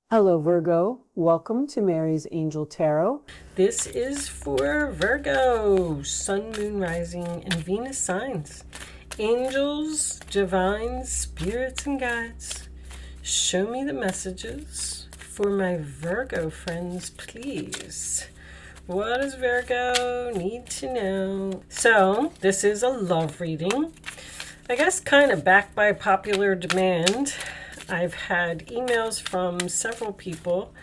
Hello, Virgo. Welcome to Mary's Angel Tarot. This is for Virgo, Sun, Moon, Rising, and Venus signs. Angels, divine spirits, and guides, show me the messages for my Virgo friends, please. What does Virgo need to know? So, this is a love reading. I guess kind of backed by popular demand. I've had emails from several people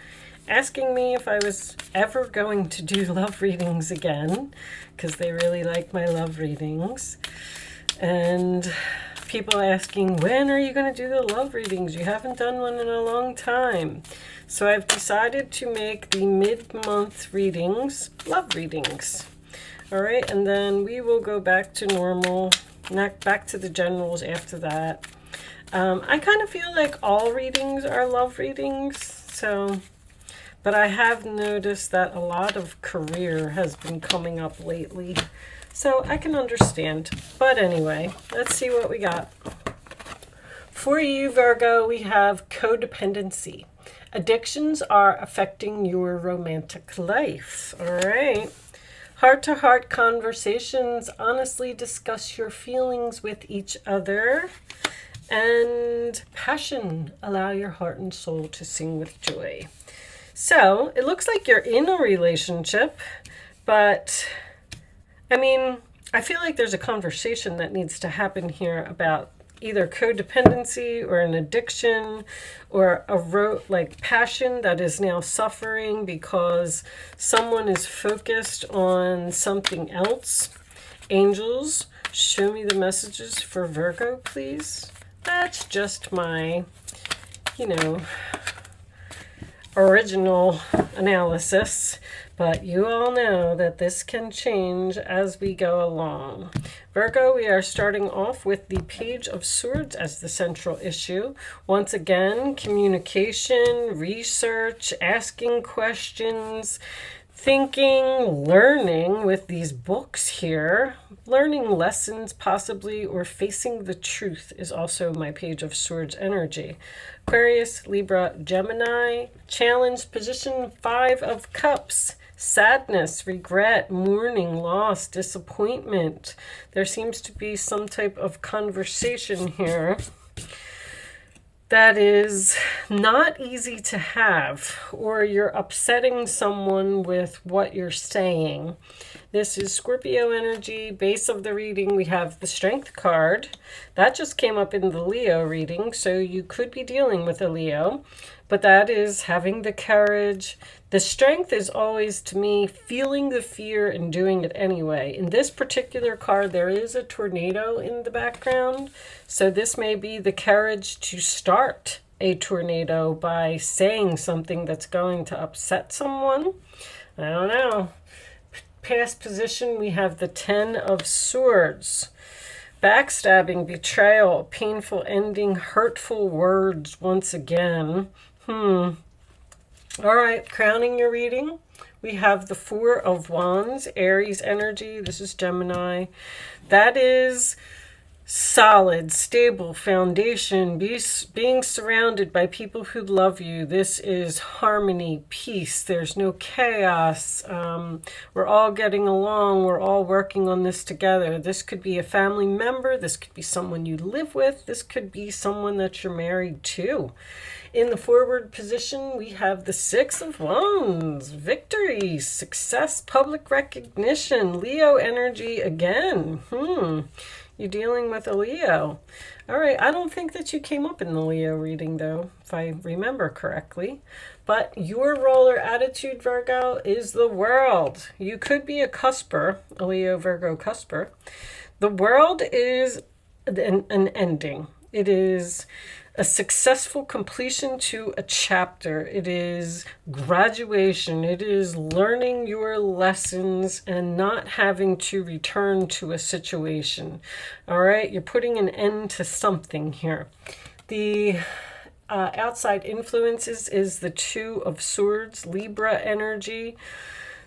asking me if I was ever going to do love readings again, because they really like my love readings. And people asking, when are you going to do the love readings? You haven't done one in a long time. So I've decided to make the mid-month readings love readings. All right, and then we will go back to normal, back to the generals after that. I kind of feel like all readings are love readings, but I have noticed that a lot of career has been coming up lately, so I can understand. But anyway, let's see what we got. For you, Virgo, we have codependency. Addictions are affecting your romantic life. All right. Heart-to-heart conversations. Honestly discuss your feelings with each other. And passion, allow your heart and soul to sing with joy. So it looks like you're in a relationship, but I mean, I feel like there's a conversation that needs to happen here about either codependency or an addiction or like passion that is now suffering because someone is focused on something else. Angels, show me the messages for Virgo, please. That's just my, original analysis, but you all know that this can change as we go along. Virgo, we are starting off with the Page of Swords as the central issue. Once again, communication, research, asking questions, thinking, learning with these books here, learning lessons possibly, or facing the truth is also my Page of Swords energy. Aquarius, Libra, Gemini, challenge, position 5 of Cups, sadness, regret, mourning, loss, disappointment. There seems to be some type of conversation here that is not easy to have, or you're upsetting someone with what you're saying. This is Scorpio energy. Base of the reading, we have the Strength card. That just came up in the Leo reading, so you could be dealing with a Leo, but that is having the courage. The strength is always, to me, feeling the fear and doing it anyway. In this particular card, there is a tornado in the background, so this may be the courage to start a tornado by saying something that's going to upset someone. I don't know. Past position, we have the 10 of Swords. Backstabbing, betrayal, painful ending, hurtful words once again. All right, crowning your reading, we have the 4 of Wands, Aries energy. This is Gemini. That is solid, stable foundation, being surrounded by people who love you. This is harmony, peace. There's no chaos. We're all getting along. We're all working on this together. This could be a family member. This could be someone you live with. This could be someone that you're married to. In the forward position, we have the 6 of Wands, victory, success, public recognition, Leo energy again. You're dealing with a Leo. All right, I don't think that you came up in the Leo reading, though, if I remember correctly. But your role or attitude, Virgo, is the world. You could be a cusper, a Leo Virgo cusper. The world is an ending. It is a successful completion to a chapter. It is graduation. It is learning your lessons and not having to return to a situation. All right, you're putting an end to something here. The outside influences is the 2 of Swords, Libra energy.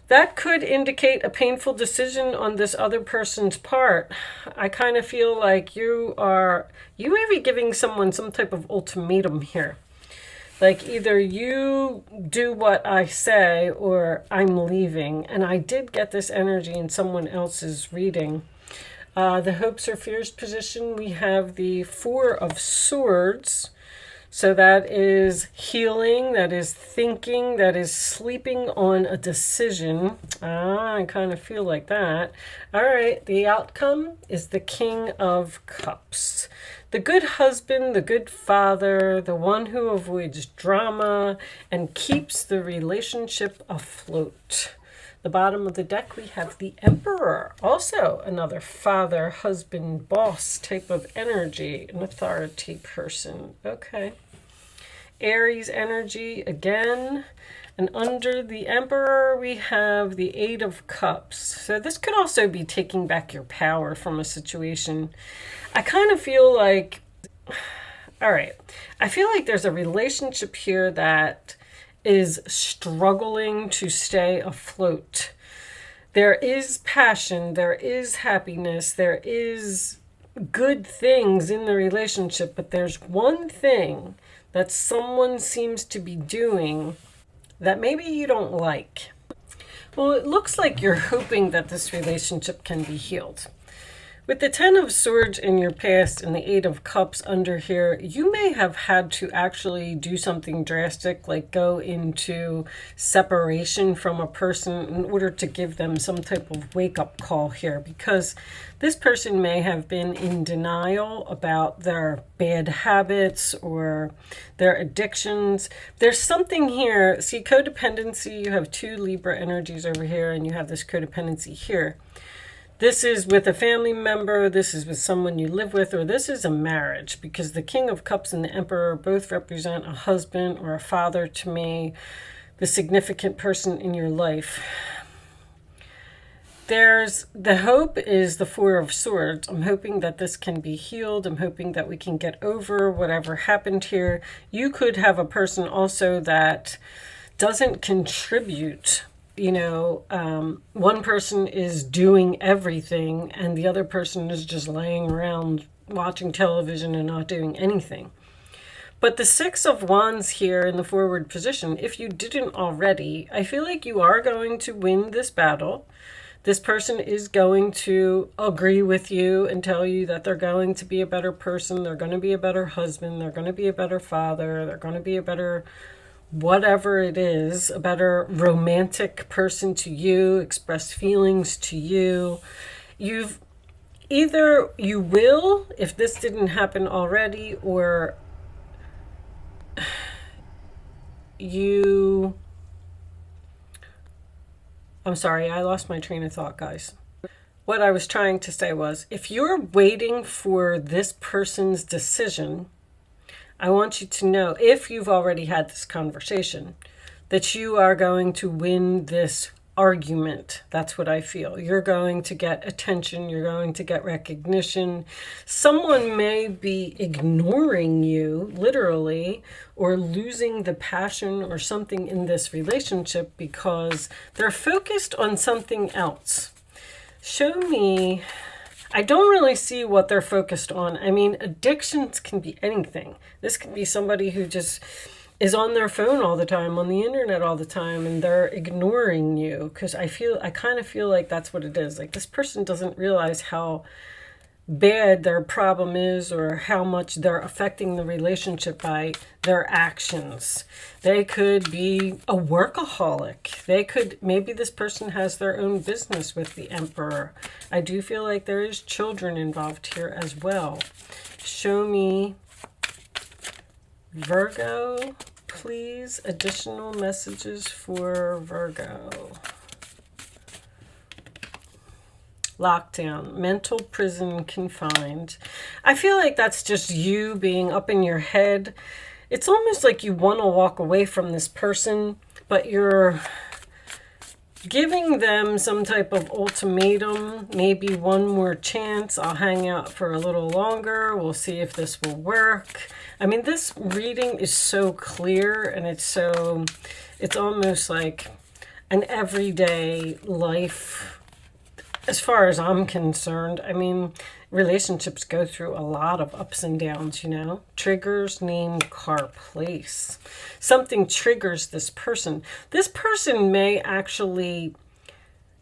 That could indicate a painful decision on this other person's part. I kind of feel like you may be giving someone some type of ultimatum here. Like either you do what I say or I'm leaving. And I did get this energy in someone else's reading. The hopes or fears position, we have the Four of Swords. So that is healing, that is thinking, that is sleeping on a decision. I kind of feel like that. All right, the outcome is the King of Cups. The good husband, the good father, the one who avoids drama and keeps the relationship afloat. The bottom of the deck, we have the Emperor. Also another father, husband, boss type of energy, an authority person. Okay. Aries energy again. And under the Emperor, we have the Eight of Cups. So this could also be taking back your power from a situation. I kind of feel like, all right, I feel like there's a relationship here that is struggling to stay afloat. There is passion, there is happiness, there is good things in the relationship, but there's one thing that someone seems to be doing that maybe you don't like. Well, it looks like you're hoping that this relationship can be healed. With the Ten of Swords in your past and the Eight of Cups under here, you may have had to actually do something drastic, like go into separation from a person in order to give them some type of wake-up call here, because this person may have been in denial about their bad habits or their addictions. There's something here. See, codependency, you have two Libra energies over here, and you have this codependency here. This is with a family member, this is with someone you live with, or this is a marriage, because the King of Cups and the Emperor both represent a husband or a father to me, the significant person in your life. There's the hope is the Four of Swords. I'm hoping that this can be healed. I'm hoping that we can get over whatever happened here. You could have a person also that doesn't contribute. You know, one person is doing everything and the other person is just laying around watching television and not doing anything. But the Six of Wands here in the forward position, if you didn't already, I feel like you are going to win this battle. This person is going to agree with you and tell you that they're going to be a better person. They're going to be a better husband. They're going to be a better father. They're going to be a better whatever it is, a better romantic person to you, express feelings to you. You will, if this didn't happen already, or I'm sorry, I lost my train of thought, guys. What I was trying to say was, if you're waiting for this person's decision, I want you to know, if you've already had this conversation, that you are going to win this argument. That's what I feel. You're going to get attention. You're going to get recognition. Someone may be ignoring you, literally, or losing the passion or something in this relationship because they're focused on something else. Show me. I don't really see what they're focused on. I mean, addictions can be anything. This could be somebody who just is on their phone all the time, on the internet all the time, and they're ignoring you. Because I kind of feel like that's what it is. Like, this person doesn't realize how bad their problem is or how much they're affecting the relationship by their actions. They could be a workaholic. Maybe this person has their own business with the Emperor. I do feel like there is children involved here as well. Show me, Virgo, please, additional messages for Virgo. Lockdown, mental prison, confined. I feel like that's just you being up in your head. It's almost like you want to walk away from this person, but you're giving them some type of ultimatum, maybe one more chance. I'll hang out for a little longer. We'll see if this will work. I mean, this reading is so clear, and it's almost like an everyday life as far as I'm concerned, I mean, relationships go through a lot of ups and downs, you know. Triggers, name, car, place. Something triggers this person. This person may actually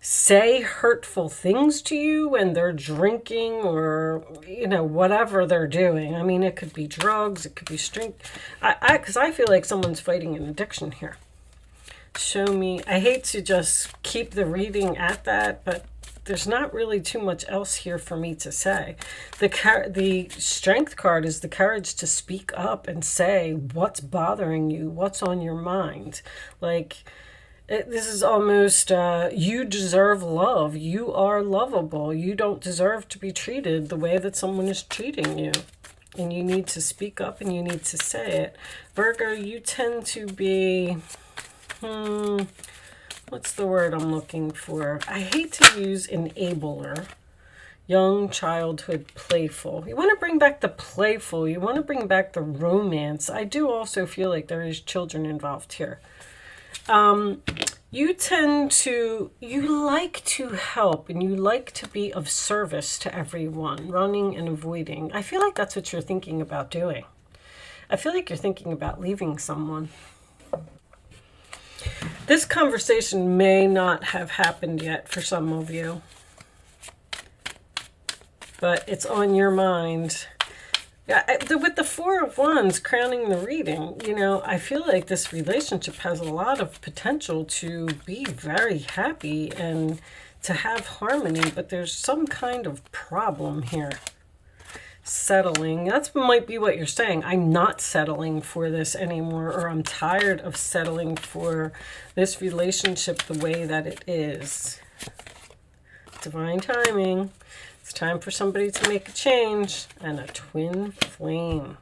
say hurtful things to you when they're drinking or, you know, whatever they're doing. I mean, it could be drugs, it could be strength. Because I feel like someone's fighting an addiction here. Show me. I hate to just keep the reading at that, but there's not really too much else here for me to say. The strength card is the courage to speak up and say what's bothering you, what's on your mind. Like, this is almost, you deserve love. You are lovable. You don't deserve to be treated the way that someone is treating you. And you need to speak up and you need to say it. Virgo, you tend to be, what's the word I'm looking for? I hate to use enabler. Young, childhood, playful. You want to bring back the playful. You want to bring back the romance. I do also feel like there is children involved here. You like to help and you like to be of service to everyone, running and avoiding. I feel like that's what you're thinking about doing. I feel like you're thinking about leaving someone. This conversation may not have happened yet for some of you, but it's on your mind. Yeah, with the Four of Wands crowning the reading, you know, I feel like this relationship has a lot of potential to be very happy and to have harmony, but there's some kind of problem here. Settling. That might be what you're saying. I'm not settling for this anymore, or I'm tired of settling for this relationship the way that it is. Divine timing. It's time for somebody to make a change. And a twin flame.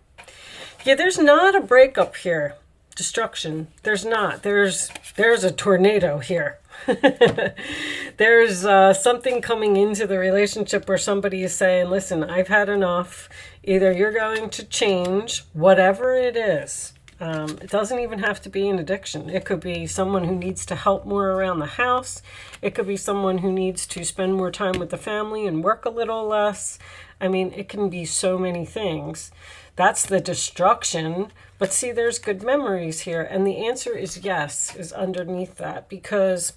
Yeah, there's not a breakup here. Destruction. There's not. There's a tornado here. There's something coming into the relationship where somebody is saying, listen, I've had enough. Either you're going to change, whatever it is. It doesn't even have to be an addiction. It could be someone who needs to help more around the house. It could be someone who needs to spend more time with the family and work a little less. I mean, it can be so many things. That's the destruction. But see, there's good memories here. And the answer is yes, is underneath that. Because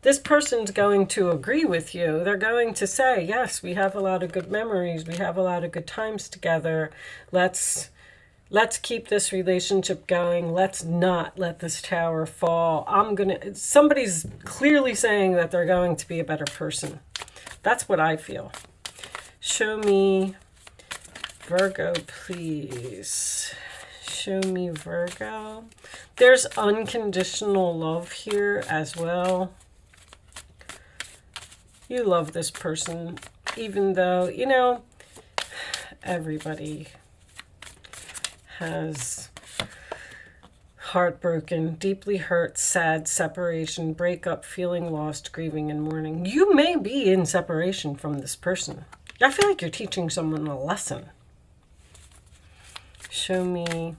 this person's going to agree with you. They're going to say, yes, we have a lot of good memories. We have a lot of good times together. Let's keep this relationship going. Let's not let this tower fall. Somebody's clearly saying that they're going to be a better person. That's what I feel. Show me Virgo, please. Show me Virgo. There's unconditional love here as well. You love this person, even though, you know, everybody has heartbroken, deeply hurt, sad, separation, breakup, feeling lost, grieving, and mourning. You may be in separation from this person. I feel like you're teaching someone a lesson. Show me.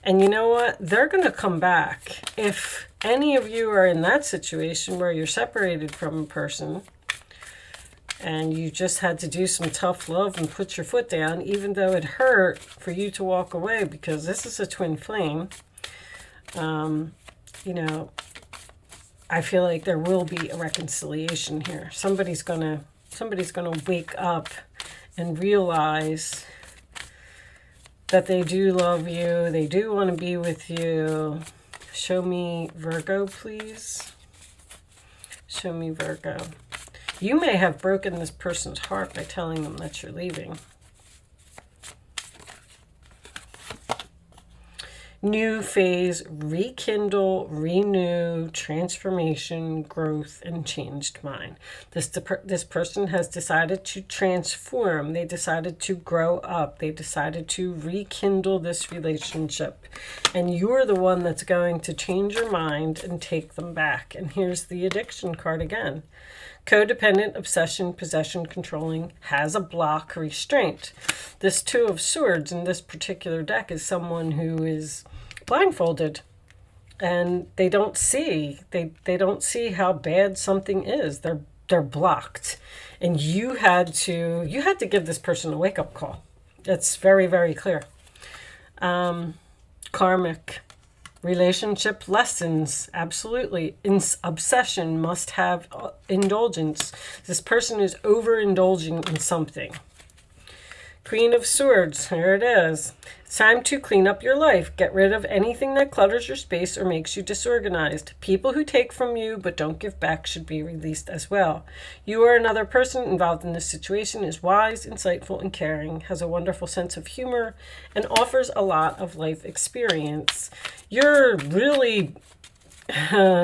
And you know what? They're going to come back. If any of you are in that situation where you're separated from a person and you just had to do some tough love and put your foot down, even though it hurt for you to walk away, because this is a twin flame, you know, I feel like there will be a reconciliation here. Somebody's gonna wake up and realize that they do love you. They do want to be with you. Show me Virgo, please. Show me Virgo. You may have broken this person's heart by telling them that you're leaving. New phase, rekindle, renew, transformation, growth, and changed mind. This person has decided to transform. They decided to grow up. They decided to rekindle this relationship. And you're the one that's going to change your mind and take them back. And here's the addiction card again. Codependent, obsession, possession, controlling, has a block, restraint. This Two of Swords in this particular deck is someone who is blindfolded and they don't see. They don't see how bad something is. They're they're blocked. And you had to give this person a wake-up call. It's very, very clear. Karmic relationship lessons, absolutely. Obsession must have indulgence. This person is overindulging in something. Queen of Swords, here it is. It's time to clean up your life. Get rid of anything that clutters your space or makes you disorganized. People who take from you but don't give back should be released as well. You or another person involved in this situation is wise, insightful, and caring, has a wonderful sense of humor, and offers a lot of life experience. You're really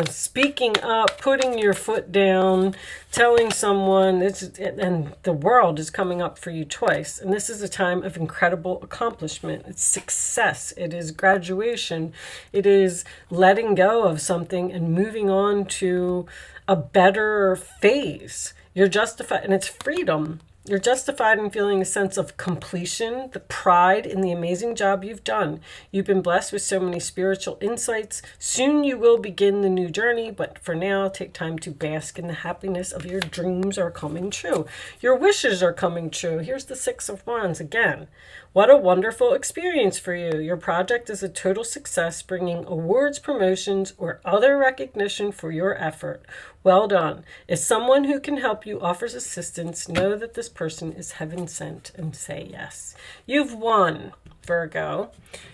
speaking up, putting your foot down, telling someone, and the world is coming up for you twice. And this is a time of incredible accomplishment. It's success. It is graduation. It is letting go of something and moving on to a better phase. You're justified, and it's freedom. You're justified in feeling a sense of completion, the pride in the amazing job you've done. You've been blessed with so many spiritual insights. Soon you will begin the new journey, but for now, take time to bask in the happiness of your dreams are coming true. Your wishes are coming true. Here's the Six of Wands again. What a wonderful experience for you. Your project is a total success, bringing awards, promotions, or other recognition for your effort. Well done. If someone who can help you offers assistance, know that this person is heaven sent and say yes. You've won, Virgo.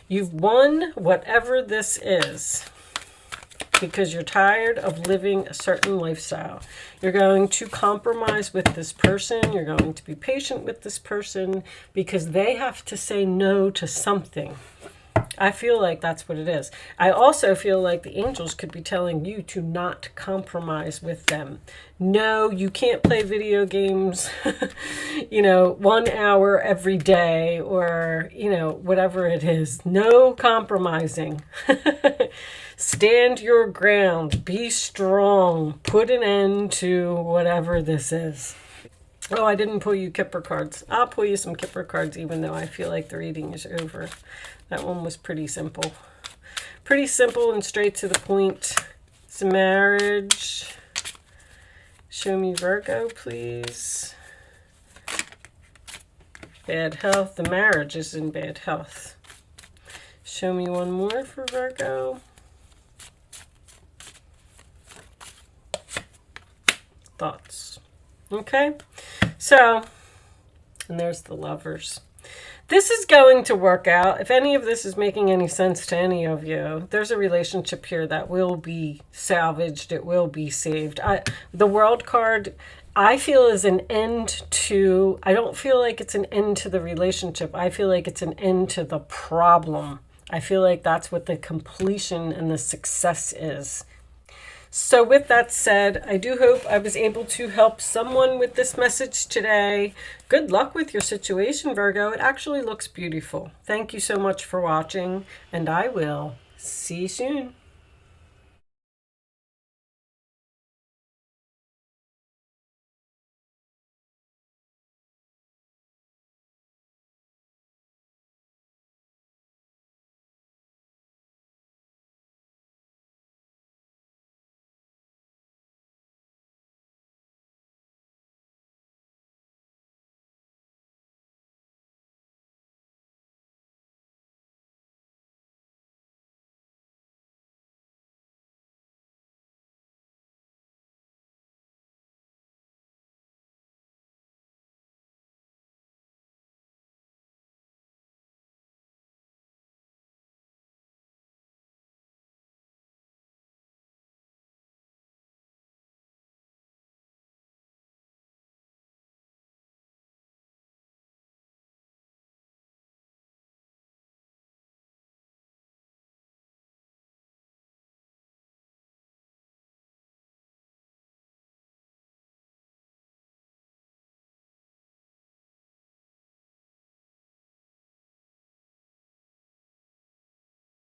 You've won whatever this is, because you're tired of living a certain lifestyle. You're going to compromise with this person. You're going to be patient with this person because they have to say no to something. I feel like that's what it is. I also feel like the angels could be telling you to not compromise with them. No, you can't play video games, 1 hour every day, or, whatever it is. No compromising. Stand your ground. Be strong. Put an end to whatever this is. Oh, I didn't pull you Kipper cards. I'll pull you some Kipper cards, even though I feel like the reading is over. That one was pretty simple. Pretty simple and straight to the point. It's a marriage. Show me Virgo, please. Bad health. The marriage is in bad health. Show me one more for Virgo. Thoughts. Okay. So, and there's the Lovers. This is going to work out. If any of this is making any sense to any of you, there's a relationship here that will be salvaged. It will be saved. The World card, I feel, is an end to, I don't feel like it's an end to the relationship. I feel like it's an end to the problem. I feel like that's what the completion and the success is. So with that said, I do hope I was able to help someone with this message today. Good luck with your situation, Virgo. It actually looks beautiful. Thank you so much for watching, and I will see you soon.